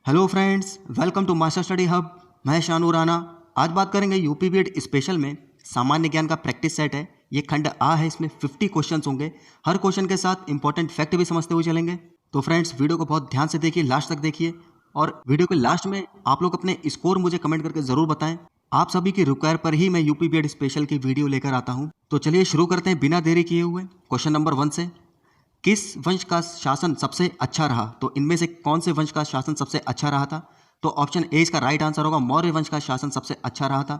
Hello friends, welcome to Master Study Hub. मैं शानू राणा। आज बात करेंगे यूपी बीएड स्पेशल में सामान्य ज्ञान का प्रैक्टिस सेट है। ये खंड आ है, इसमें 50 क्वेश्चंस होंगे। हर क्वेश्चन के साथ इंपॉर्टेंट फैक्ट भी समझते हुए चलेंगे। तो फ्रेंड्स, वीडियो को बहुत ध्यान से देखिए, लास्ट तक देखिए। और वीडियो के लास्ट में आप लोग अपने स्कोर मुझे कमेंट करके जरूर बताएं। आप सभी की रिक्वायर पर ही मैं यूपी बीएड स्पेशल की वीडियो लेकर आता हूँ। तो चलिए शुरू करते हैं बिना देरी किए हुए। क्वेश्चन नंबर 1 से, किस वंश का शासन सबसे अच्छा रहा? तो इनमें से कौन से वंश का शासन सबसे अच्छा रहा था? तो ऑप्शन ए इसका राइट आंसर होगा, मौर्य वंश का शासन सबसे अच्छा रहा था।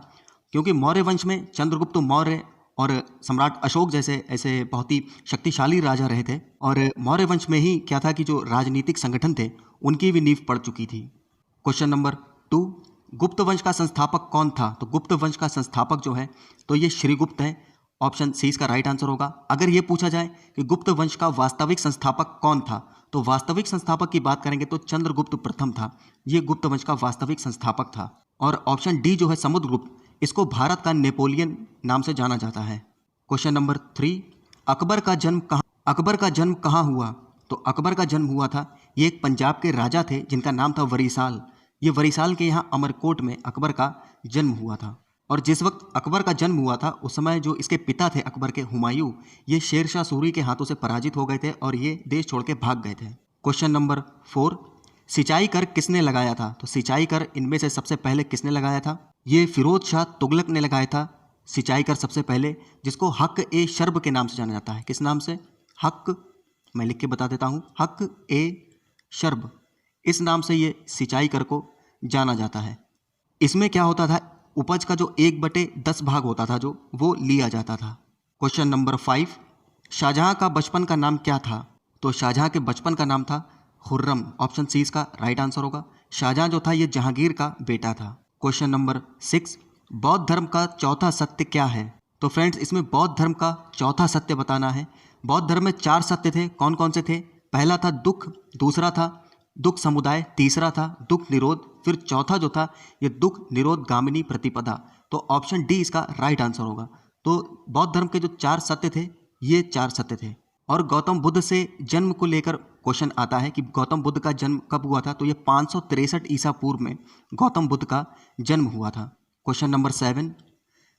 क्योंकि मौर्य वंश में चंद्रगुप्त मौर्य और सम्राट अशोक जैसे ऐसे बहुत ही शक्तिशाली राजा रहे थे। और मौर्य वंश में ही क्या था कि जो राजनीतिक संगठन थे उनकी भी नींव पड़ चुकी थी। क्वेश्चन नंबर 2, गुप्त वंश का संस्थापक कौन था? तो गुप्त वंश का संस्थापक जो है तो ये श्रीगुप्त है। ऑप्शन सी इसका राइट आंसर होगा। अगर ये पूछा जाए कि गुप्त वंश का वास्तविक संस्थापक कौन था, तो वास्तविक संस्थापक की बात करेंगे तो चंद्रगुप्त प्रथम था। ये गुप्त वंश का वास्तविक संस्थापक था। और ऑप्शन डी जो है समुद्रगुप्त, इसको भारत का नेपोलियन नाम से जाना जाता है। क्वेश्चन नंबर 3, अकबर का जन्म कहाँ हुआ? तो अकबर का जन्म हुआ था, ये एक पंजाब के राजा थे जिनका नाम था वरिसाल। ये वरिसाल के यहाँ अमरकोट में अकबर का जन्म हुआ था। और जिस वक्त अकबर का जन्म हुआ था उस समय जो इसके पिता थे अकबर के, हुमायूं, ये शेरशाह सूरी के हाथों से पराजित हो गए थे और ये देश छोड़ के भाग गए थे। क्वेश्चन नंबर 4, सिंचाई कर किसने लगाया था? तो सिंचाई कर इनमें से सबसे पहले किसने लगाया था? ये फिरोज शाह तुगलक ने लगाया था सिंचाई कर सबसे पहले, जिसको हक ए शर्ब के नाम से जाना जाता है। किस नाम से? हक, मैं लिख के बता देता हूँ, हक ए शर्ब, इस नाम से ये सिंचाई कर को जाना जाता है। इसमें क्या होता था, उपज का जो 1/10 भाग होता था जो, वो लिया जाता था। क्वेश्चन नंबर 5, शाहजहां का बचपन का नाम क्या था? तो शाहजहां के बचपन का नाम था खुर्रम। ऑप्शन सी इसका राइट आंसर होगा। शाहजहां जो था ये जहांगीर का बेटा था। क्वेश्चन नंबर 6, बौद्ध धर्म का चौथा सत्य क्या है? तो फ्रेंड्स, इसमें बौद्ध धर्म का चौथा सत्य बताना है। बौद्ध धर्म में 4 सत्य थे। कौन कौन से थे? पहला था दुख, दूसरा था दुख समुदाय, तीसरा था दुख निरोध, फिर चौथा जो था ये दुख निरोध गामिनी प्रतिपदा। तो ऑप्शन डी इसका राइट आंसर होगा। तो बौद्ध धर्म के जो 4 सत्य थे, ये 4 सत्य थे। और गौतम बुद्ध से जन्म को लेकर क्वेश्चन आता है कि गौतम बुद्ध का जन्म कब हुआ था? तो ये 563 ईसा पूर्व में गौतम बुद्ध का जन्म हुआ था। क्वेश्चन नंबर 7,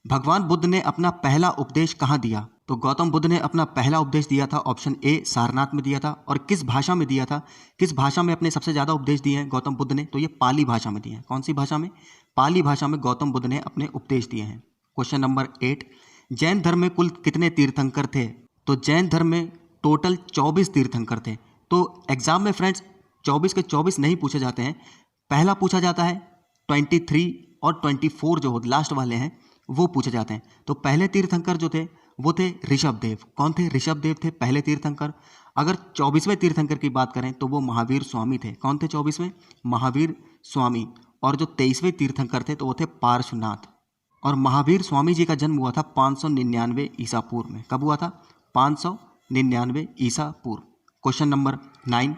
भगवान बुद्ध ने अपना पहला उपदेश कहाँ दिया? तो गौतम बुद्ध ने अपना पहला उपदेश दिया था, ऑप्शन ए सारनाथ में दिया था। और किस भाषा में दिया था? किस भाषा में अपने सबसे ज़्यादा उपदेश दिए हैं गौतम बुद्ध ने? तो ये पाली भाषा में दिए हैं। कौन सी भाषा में? पाली भाषा में गौतम बुद्ध ने अपने उपदेश दिए हैं। क्वेश्चन नंबर 8, जैन धर्म में कुल कितने तीर्थंकर थे? तो जैन धर्म में टोटल 24 तीर्थंकर थे। तो एग्जाम में फ्रेंड्स 24 के 24 नहीं पूछे जाते हैं, पहला पूछा जाता है 23 और 24 जो लास्ट वाले हैं वो पूछे जाते हैं। तो पहले तीर्थंकर जो थे वो थे ऋषभदेव। कौन थे? ऋषभदेव थे पहले तीर्थंकर। अगर 24वें तीर्थंकर की बात करें तो वो महावीर स्वामी थे। कौन थे 24वें? महावीर स्वामी। और जो 23वें तीर्थंकर थे तो वो थे पार्श्वनाथ। और महावीर स्वामी जी का जन्म हुआ था 599 ईसा पूर्व में। कब हुआ था? 599 ईसा पूर्व। क्वेश्चन नंबर 9,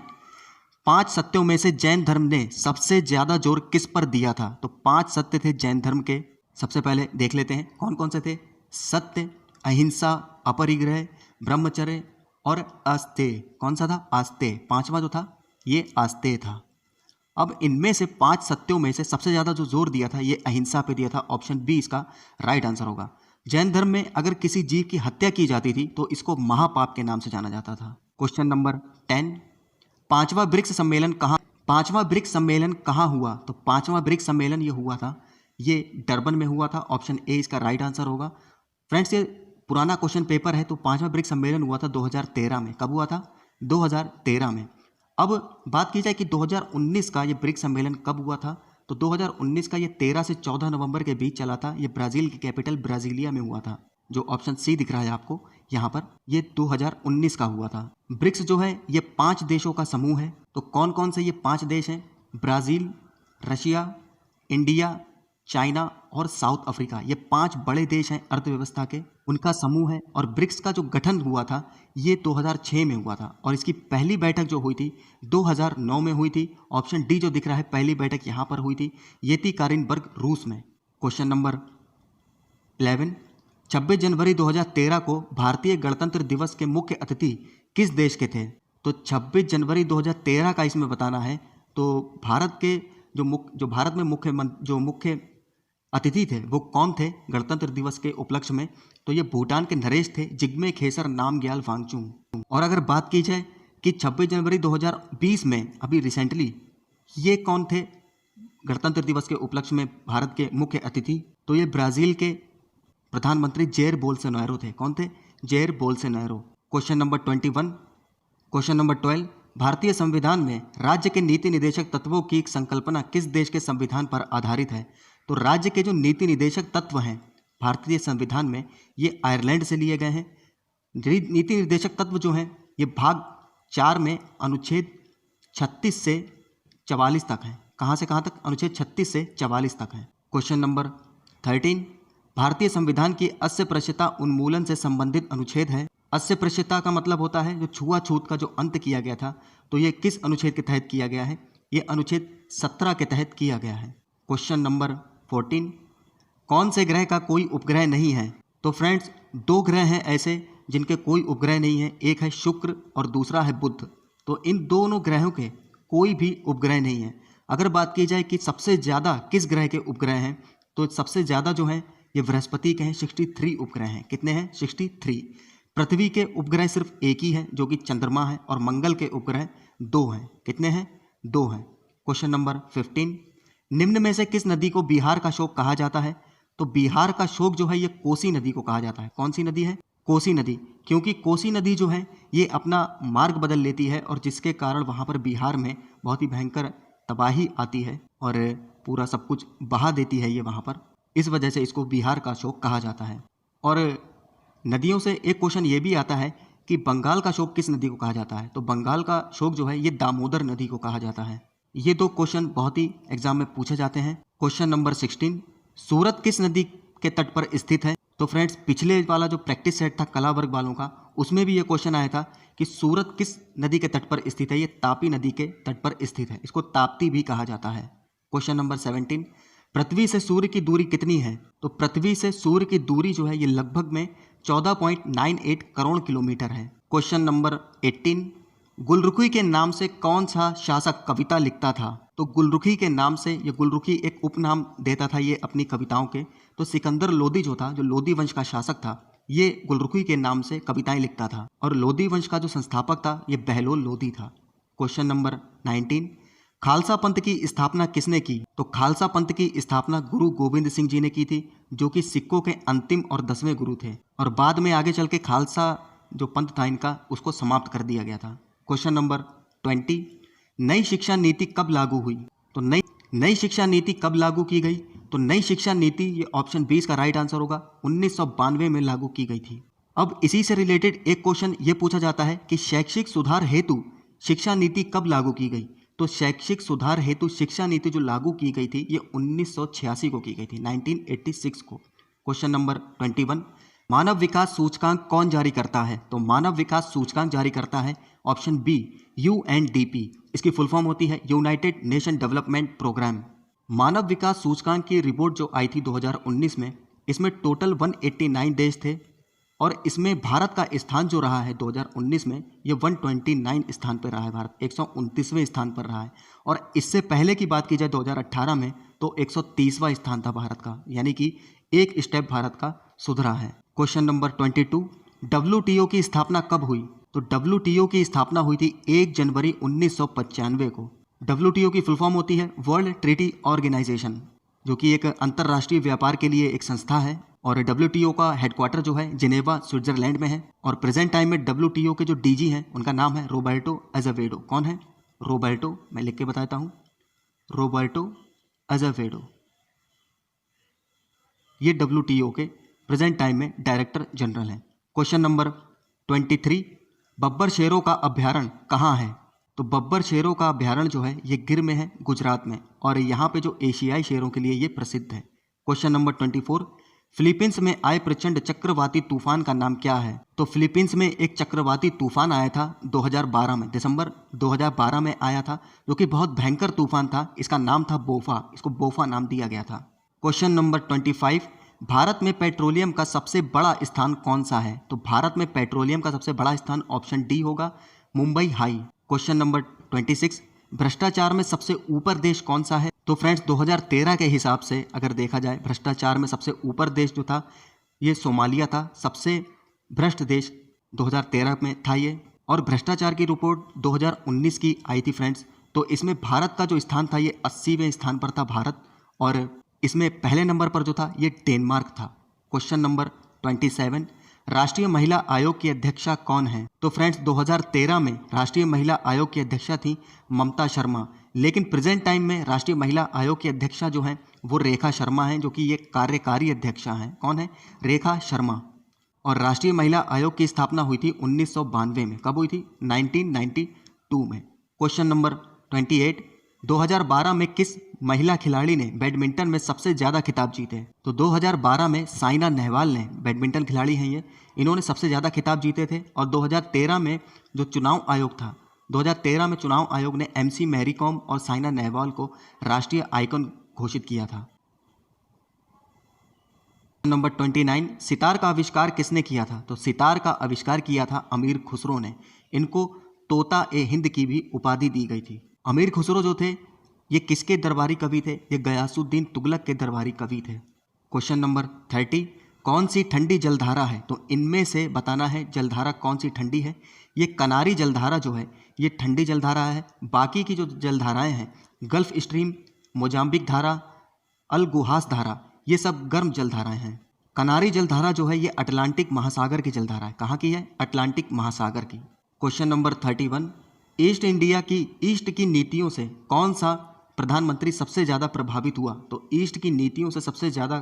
5 सत्यों में से जैन धर्म ने सबसे ज्यादा जोर किस पर दिया था? तो 5 सत्य थे जैन धर्म के। सबसे पहले देख लेते हैं कौन कौन से थे। सत्य, अहिंसा, अपरिग्रह, ब्रह्मचर्य और आस्तेय। कौन सा था? आस्तेय। 5वां जो था ये आस्तेय था। अब इनमें से 5 सत्यों में से सबसे ज्यादा जो जोर दिया था ये अहिंसा पे दिया था। ऑप्शन बी इसका राइट आंसर होगा। जैन धर्म में अगर किसी जीव की हत्या की जाती थी तो इसको महापाप के नाम से जाना जाता था। क्वेश्चन नंबर 10, पांचवा ब्रिक्स सम्मेलन कहाँ हुआ? तो पांचवा ब्रिक्स सम्मेलन ये हुआ था, ये डरबन में हुआ था। ऑप्शन ए इसका राइट आंसर होगा। फ्रेंड्स, ये पुराना क्वेश्चन पेपर है। तो पांचवा ब्रिक्स सम्मेलन हुआ था 2013 में। कब हुआ था? 2013 में। अब बात की जाए कि 2019 का ये ब्रिक्स सम्मेलन कब हुआ था, तो 2019 का ये 13 से 14 नवंबर के बीच चला था। ये ब्राजील की कैपिटल ब्राजीलिया में हुआ था। जो ऑप्शन सी दिख रहा है आपको यहाँ पर, ये 2019 का हुआ था। ब्रिक्स जो है ये 5 देशों का समूह है। तो कौन कौन से ये 5 देश हैं? ब्राज़ील, रशिया, इंडिया, चाइना और साउथ अफ्रीका। ये 5 बड़े देश हैं अर्थव्यवस्था के, उनका समूह है। और ब्रिक्स का जो गठन हुआ था ये 2006 में हुआ था। और इसकी पहली बैठक जो हुई थी 2009 में हुई थी। ऑप्शन डी जो दिख रहा है पहली बैठक यहाँ पर हुई थी येतिकारिनबर्ग, रूस में। क्वेश्चन नंबर 11, 26 जनवरी 2013 को भारतीय गणतंत्र दिवस के मुख्य अतिथि किस देश के थे? तो 26 जनवरी 2013 का इसमें बताना है। तो भारत के जो भारत में मुख्य अतिथि थे वो कौन थे गणतंत्र दिवस के उपलक्ष्य में? तो ये भूटान के नरेश थे जिग्मे खेसर नामग्याल वांगचुक। और अगर बात की जाए कि 26 जनवरी 2020 में अभी रिसेंटली ये कौन थे गणतंत्र दिवस के उपलक्ष्य में भारत के मुख्य अतिथि? तो ये ब्राज़ील के प्रधानमंत्री जेयर बोल्सोनारो थे। कौन थे? Jair Bolsonaro. Question number 21। Question number 12, भारतीय संविधान में राज्य के नीति निदेशक तत्वों की संकल्पना किस देश के संविधान पर आधारित है? तो राज्य के जो नीति निदेशक तत्व हैं भारतीय संविधान में ये आयरलैंड से लिए गए हैं। नीति निर्देशक तत्व जो हैं ये भाग 4 में अनुच्छेद 36 से 44 तक है। कहाँ से कहाँ तक? अनुच्छेद 36 से 44 तक है। क्वेश्चन नंबर 13, भारतीय संविधान की 80% उन्मूलन से संबंधित अनुच्छेद है। 80% का मतलब होता है जो छुआछूत का जो अंत किया गया था, तो ये किस अनुच्छेद के तहत किया गया है? ये अनुच्छेद 17 के तहत किया गया है। क्वेश्चन नंबर 14, कौन से ग्रह का कोई उपग्रह नहीं है? तो फ्रेंड्स 2 ग्रह हैं ऐसे जिनके कोई उपग्रह नहीं है, एक है शुक्र और दूसरा है बुध। तो इन दोनों ग्रहों के कोई भी उपग्रह नहीं है। अगर बात की जाए कि सबसे ज़्यादा किस ग्रह के उपग्रह हैं, तो सबसे ज़्यादा जो हैं ये बृहस्पति के हैं, 63 उपग्रह हैं। कितने हैं? 63। पृथ्वी के उपग्रह सिर्फ एक ही है जो कि चंद्रमा है, और मंगल के उपग्रह 2 हैं। कितने हैं? 2 हैं। क्वेश्चन नंबर 15, निम्न में से किस नदी को बिहार का शोक कहा जाता है? तो बिहार का शोक जो है ये कोसी नदी को कहा जाता है। कौन सी नदी है? कोसी नदी। क्योंकि कोसी नदी जो है ये अपना मार्ग बदल लेती है और जिसके कारण वहाँ पर बिहार में बहुत ही भयंकर तबाही आती है और पूरा सब कुछ बहा देती है ये वहाँ पर। इस वजह से इसको बिहार का शोक कहा जाता है। और नदियों से एक क्वेश्चन ये भी आता है कि बंगाल का शोक किस नदी को कहा जाता है? तो बंगाल का शोक जो है ये दामोदर नदी को कहा जाता है। ये 2 क्वेश्चन बहुत ही एग्जाम में पूछे जाते हैं। क्वेश्चन नंबर 16, सूरत किस नदी के तट पर स्थित है? तो फ्रेंड्स पिछले वाला जो प्रैक्टिस सेट था कला वर्ग वालों का, उसमें भी ये क्वेश्चन आया था कि सूरत किस नदी के तट पर स्थित है? ये तापी नदी के तट पर स्थित है। इसको ताप्ती भी कहा जाता है। क्वेश्चन नंबर 17, पृथ्वी से सूर्य की दूरी कितनी है? तो पृथ्वी से सूर्य की दूरी जो है ये लगभग में 14.98 करोड़ किलोमीटर है। क्वेश्चन नंबर 18, गुलरुखी के नाम से कौन सा शासक कविता लिखता था? तो गुलरुखी के नाम से, ये गुलरुखी एक उपनाम देता था ये अपनी कविताओं के। तो सिकंदर लोदी जो था, जो लोदी वंश का शासक था, ये गुलरुखी के नाम से कविताएं लिखता था। और लोदी वंश का जो संस्थापक था ये बहलोल लोदी था। क्वेश्चन नंबर 19, खालसा पंथ की स्थापना किसने की? तो खालसा पंथ की स्थापना गुरु गोविंद सिंह जी ने की थी, जो कि सिखों के अंतिम और 10वें गुरु थे। और बाद में आगे चल के खालसा जो पंथ था इनका, उसको समाप्त कर दिया गया था। क्वेश्चन नंबर 20, नई शिक्षा नीति कब लागू हुई? तो नई शिक्षा नीति कब लागू की गई? तो नई शिक्षा नीति, ये ऑप्शन 20 का राइट आंसर होगा, 1992 में लागू की गई थी। अब इसी से रिलेटेड एक क्वेश्चन ये पूछा जाता है कि शैक्षिक सुधार हेतु शिक्षा नीति कब लागू की गई? तो शैक्षिक सुधार हेतु शिक्षा नीति जो लागू की गई थी ये 1986 को की गई थी, 1986 को। क्वेश्चन नंबर 21, मानव विकास सूचकांक कौन जारी करता है? तो मानव विकास सूचकांक जारी करता है ऑप्शन बी, UNDP। इसकी फुल फॉर्म होती है यूनाइटेड नेशन डेवलपमेंट प्रोग्राम। मानव विकास सूचकांक की रिपोर्ट जो आई थी 2019 में, इसमें टोटल 189 देश थे और इसमें भारत का स्थान जो रहा है 2019 में, ये 129 स्थान पर रहा है। भारत 129वें स्थान पर रहा है। और इससे पहले की बात की जाए 2018 में, तो 130वां स्थान था भारत का, यानी कि एक स्टेप भारत का सुधरा है। क्वेश्चन नंबर 22, WTO की स्थापना कब हुई? तो WTO की स्थापना हुई थी 1 जनवरी 1995 को। WTO की फुल फॉर्म होती है वर्ल्ड ट्रेडी ऑर्गेनाइजेशन, जो कि एक अंतर्राष्ट्रीय व्यापार के लिए एक संस्था है। और WTO का हेडक्वार्टर जो है जिनेवा, स्विट्जरलैंड में है। और प्रेजेंट टाइम में WTO के जो DG हैं उनका नाम है रोबर्टो अज़ेवेडो। कौन है? रोबर्टो, मैं लिख के बताता हूँ, रोबर्टो अज़ेवेडो। ये WTO के प्रेजेंट टाइम में डायरेक्टर जनरल हैं। क्वेश्चन नंबर 23, बब्बर शेरों का अभ्यारण्य कहाँ है? तो बब्बर शेरों का अभ्यारण्य जो है ये गिर में है, गुजरात में। और यहाँ पे जो एशियाई शेरों के लिए ये प्रसिद्ध है। क्वेश्चन नंबर 24, फिलीपींस में आए प्रचंड चक्रवाती तूफान का नाम क्या है? तो फिलीपींस में एक चक्रवाती तूफान आया था 2012 में, दिसंबर 2012 में आया था, जो कि बहुत भयंकर तूफान था। इसका नाम था बोफा, इसको बोफा नाम दिया गया था। क्वेश्चन नंबर 25, भारत में पेट्रोलियम का सबसे बड़ा स्थान कौन सा है? तो भारत में पेट्रोलियम का सबसे बड़ा स्थान ऑप्शन डी होगा, मुंबई हाई। क्वेश्चन नंबर 26, भ्रष्टाचार में सबसे ऊपर देश कौन सा है? तो फ्रेंड्स 2013 के हिसाब से अगर देखा जाए भ्रष्टाचार में सबसे ऊपर देश जो था ये सोमालिया था। सबसे भ्रष्ट देश 2013 में था ये। और भ्रष्टाचार की रिपोर्ट 2019 की आई थी फ्रेंड्स। तो इसमें भारत का जो स्थान था ये 80वें स्थान पर था भारत, और इसमें पहले नंबर पर जो था ये डेनमार्क था। क्वेश्चन नंबर 27, राष्ट्रीय महिला आयोग की अध्यक्षा कौन है? तो फ्रेंड्स 2013 में राष्ट्रीय महिला आयोग की अध्यक्षा थी ममता शर्मा, लेकिन प्रेजेंट टाइम में राष्ट्रीय महिला आयोग की अध्यक्षा जो है वो रेखा शर्मा है, जो कि ये कार्यकारी अध्यक्षा हैं। कौन है? रेखा शर्मा। और राष्ट्रीय महिला आयोग की स्थापना हुई थी 1992 में। कब हुई थी? 1992 में। क्वेश्चन नंबर 28, 2012 में किस महिला खिलाड़ी ने बैडमिंटन में सबसे ज़्यादा खिताब जीते? तो 2012 में साइना नेहवाल ने, बैडमिंटन खिलाड़ी हैं ये, इन्होंने सबसे ज़्यादा खिताब जीते थे। और 2013 में जो चुनाव आयोग था, 2013 में चुनाव आयोग ने MC मैरी कॉम और साइना नेहवाल को राष्ट्रीय आइकन घोषित किया था। नंबर 29, सितार का आविष्कार किसने किया था? तो सितार का आविष्कार किया था अमीर खुसरो ने। इनको तोता ए हिंद की भी उपाधि दी गई थी। अमीर खुसरो जो थे ये किसके दरबारी कवि थे? ये गयासुद्दीन तुगलक के दरबारी कवि थे। क्वेश्चन नंबर 30, कौन सी ठंडी जलधारा है? तो इनमें से बताना है जलधारा कौन सी ठंडी है। ये कनारी जलधारा जो है ये ठंडी जलधारा है। बाकी की जो जलधाराएं हैं, गल्फ स्ट्रीम, मोजाम्बिक धारा, अल गुहास धारा, ये सब गर्म जलधाराएं हैं। कनारी जलधारा जो है ये अटलांटिक महासागर की जलधारा है। कहाँ की है? अटलांटिक महासागर की। क्वेश्चन नंबर 31, ईस्ट की नीतियों से कौन सा प्रधानमंत्री सबसे ज़्यादा प्रभावित हुआ? तो ईस्ट की नीतियों से सबसे ज़्यादा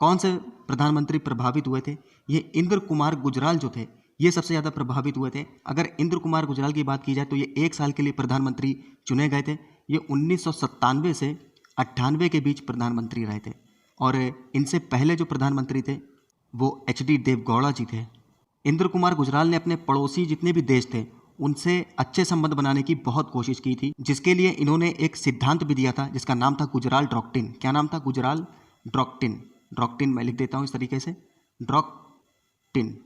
कौन से प्रधानमंत्री प्रभावित हुए थे? ये इंद्र कुमार गुजराल जो थे ये सबसे ज़्यादा प्रभावित हुए थे। अगर इंद्र कुमार गुजराल की बात की जाए तो ये 1 साल के लिए प्रधानमंत्री चुने गए थे। ये 1997 से 98 के बीच प्रधानमंत्री रहे थे। और इनसे पहले जो प्रधानमंत्री थे वो HD देवगौड़ा जी थे। इंद्र कुमार गुजराल ने अपने पड़ोसी जितने भी देश थे उनसे अच्छे संबंध बनाने की बहुत कोशिश की थी, जिसके लिए इन्होंने एक सिद्धांत भी दिया था जिसका नाम था गुजराल डॉक्ट्रिन। क्या नाम था? गुजराल डॉक्ट्रिन। डॉक्ट्रिन मैं लिख देता हूँ इस तरीके से, डॉक्ट्रिन।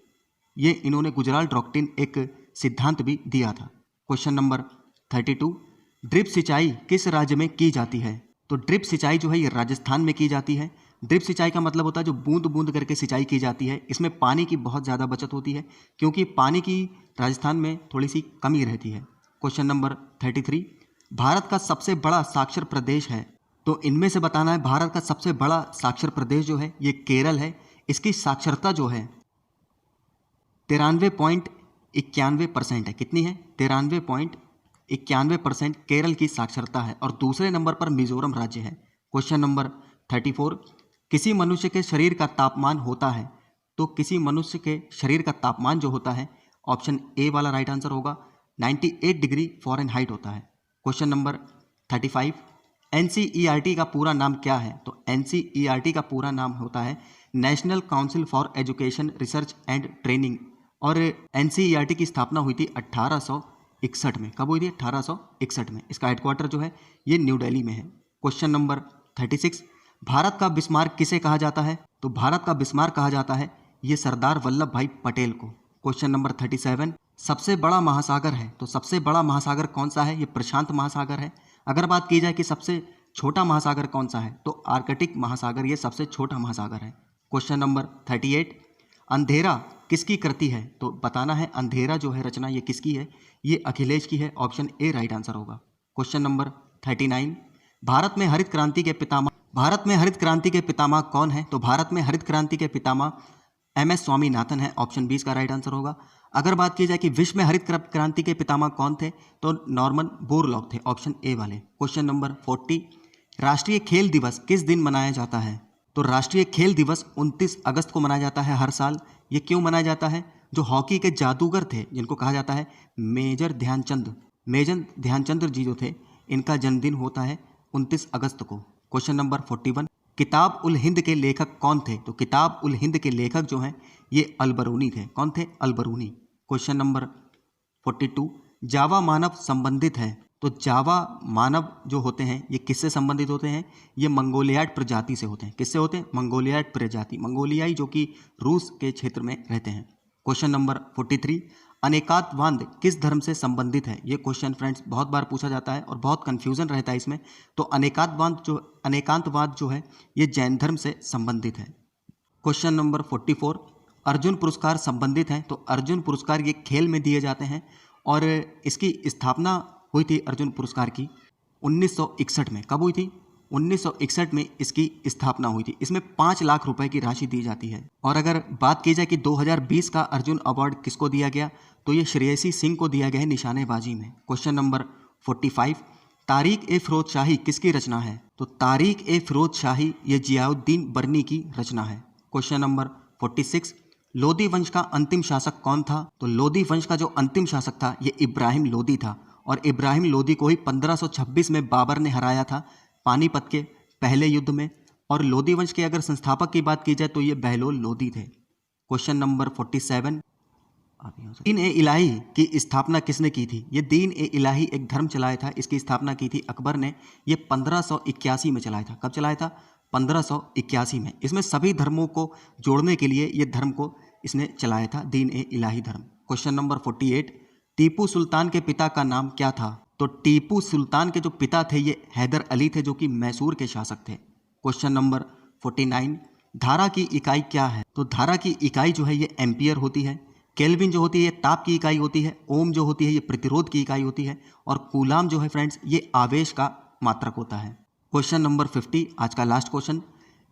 ये इन्होंने गुजराल डॉक्ट्रिन एक सिद्धांत भी दिया था। क्वेश्चन नंबर 32, ड्रिप सिंचाई किस राज्य में की जाती है? तो ड्रिप सिंचाई जो है ये राजस्थान में की जाती है। ड्रिप सिंचाई का मतलब होता है जो बूंद बूंद करके सिंचाई की जाती है। इसमें पानी की बहुत ज़्यादा बचत होती है क्योंकि पानी की राजस्थान में थोड़ी सी कमी रहती है। क्वेश्चन नंबर 33, भारत का सबसे बड़ा साक्षर प्रदेश है? तो इनमें से बताना है भारत का सबसे बड़ा साक्षर प्रदेश जो है ये केरल है। इसकी साक्षरता जो है 93.91% है। कितनी है? 93.91% केरल की साक्षरता है। और दूसरे नंबर पर मिजोरम राज्य है। क्वेश्चन नंबर 34, किसी मनुष्य के शरीर का तापमान होता है? तो किसी मनुष्य के शरीर का तापमान जो होता है, ऑप्शन ए वाला राइट आंसर होगा, 98 डिग्री फ़ारेनहाइट होता है। क्वेश्चन नंबर 35, NCERT का पूरा नाम क्या है? तो NCERT का पूरा नाम होता है national council for education research and training. और NCERT की स्थापना हुई थी 1861 में। कब हुई थी? 1861 में। इसका हेडक्वार्टर जो है ये न्यू दिल्ली में है। क्वेश्चन नंबर 36, भारत का बिस्मार्क किसे कहा जाता है? तो भारत का बिस्मार्क कहा जाता है ये सरदार वल्लभ भाई पटेल को। क्वेश्चन नंबर 37, सबसे बड़ा महासागर है? तो सबसे बड़ा महासागर कौन सा है? ये प्रशांत महासागर है। अगर बात की जाए कि सबसे छोटा महासागर कौन सा है, तो आर्कटिक महासागर ये सबसे छोटा महासागर है। क्वेश्चन नंबर 38, अंधेरा किसकी कृति है? तो बताना है अंधेरा जो है रचना ये किसकी है? ये अखिलेश की है। ऑप्शन ए राइट आंसर होगा। क्वेश्चन नंबर 39, भारत में हरित क्रांति के पितामह कौन है? तो भारत में हरित क्रांति के पितामह MS स्वामीनाथन है। ऑप्शन बी इसका राइट आंसर होगा। अगर बात की जाए कि विश्व में हरित क्रांति के पितामह कौन थे, तो नॉर्मन बोरलॉग थे। ऑप्शन ए वाले। क्वेश्चन नंबर 40, राष्ट्रीय खेल दिवस किस दिन मनाया जाता है? तो राष्ट्रीय खेल दिवस 29 अगस्त को मनाया जाता है हर साल। ये क्यों मनाया जाता है? जो हॉकी के जादूगर थे जिनको कहा जाता है मेजर ध्यानचंद जी जो थे, इनका जन्मदिन होता है 29 अगस्त को। क्वेश्चन नंबर 41, किताब उल हिंद के लेखक कौन थे? तो किताब उल हिंद के लेखक जो हैं ये अलबरूनी थे। कौन थे? अलबरूनी। क्वेश्चन नंबर 42, जावा मानव संबंधित है? तो जावा मानव जो होते हैं ये किससे संबंधित होते हैं? ये मंगोलियाड प्रजाति से होते हैं। किससे होते हैं? मंगोलियाड प्रजाति, मंगोलियाई जो कि रूस के क्षेत्र में रहते हैं। क्वेश्चन नंबर 43, अनेकांतवाद किस धर्म से संबंधित है? ये क्वेश्चन फ्रेंड्स बहुत बार पूछा जाता है और बहुत कंफ्यूजन रहता है इसमें। तो अनेकांतवाद जो है ये जैन धर्म से संबंधित है। क्वेश्चन नंबर 44, अर्जुन पुरस्कार संबंधित है। तो अर्जुन पुरस्कार ये खेल में दिए जाते हैं और इसकी स्थापना हुई थी अर्जुन पुरस्कार की 1961 में। कब हुई थी? 1961 में इसकी स्थापना हुई थी। इसमें 5 लाख रुपए की राशि दी जाती है। और अगर बात की जाए कि 2020 का अर्जुन अवार्ड किसको दिया गया, तो ये श्रेयसी सिंह को दिया गया है निशानेबाजी में। क्वेश्चन नंबर 45, तारीख ए फिरोज शाही किसकी रचना है? तो तारीख ए फिरोज शाही ये जियाउद्दीन बर्नी की रचना है। क्वेश्चन नंबर 46, लोदी वंश का अंतिम शासक कौन था? तो लोदी वंश का जो अंतिम शासक था ये इब्राहिम लोदी था और इब्राहिम लोदी को ही 1526 में बाबर ने हराया था पानीपत के पहले युद्ध में। और लोदी वंश के अगर संस्थापक की बात की जाए तो ये बहलोल लोदी थे। क्वेश्चन नंबर 47, दीन ए इलाही की स्थापना किसने की थी? ये दीन ए इलाही एक धर्म चलाया था, इसकी स्थापना की थी अकबर ने। ये 1581 में चलाया था। कब चलाया था? 1581 में। इसमें सभी धर्मों को जोड़ने के लिए ये धर्म को इसने चलाया था, दीन ए इलाही धर्म। क्वेश्चन नंबर 48, टीपू सुल्तान के पिता का नाम क्या था? तो टीपू सुल्तान के जो पिता थे ये हैदर अली थे जो कि मैसूर के शासक थे। क्वेश्चन नंबर 49, धारा की इकाई क्या है? तो धारा की इकाई जो है ये एम्पियर होती है। केल्विन जो होती है ये ताप की इकाई होती है। ओम जो होती है ये प्रतिरोध की इकाई होती है। और कूलाम जो है फ्रेंड्स ये आवेश का मात्रक होता है। क्वेश्चन नंबर 50, आज का लास्ट क्वेश्चन,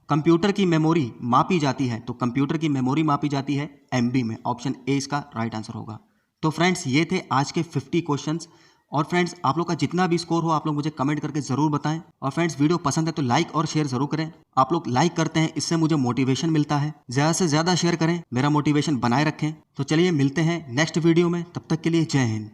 कंप्यूटर की मेमोरी मापी जाती है। तो कंप्यूटर की मेमोरी मापी जाती है एमबी में। ऑप्शन ए इसका राइट आंसर होगा। तो फ्रेंड्स ये थे आज के 50 क्वेश्चंस। और फ्रेंड्स आप लोग का जितना भी स्कोर हो आप लोग मुझे कमेंट करके ज़रूर बताएं। और फ्रेंड्स वीडियो पसंद है तो लाइक और शेयर ज़रूर करें। आप लोग लाइक करते हैं इससे मुझे मोटिवेशन मिलता है। ज़्यादा से ज़्यादा शेयर करें, मेरा मोटिवेशन बनाए रखें। तो चलिए मिलते हैं नेक्स्ट वीडियो में, तब तक के लिए जय हिंद।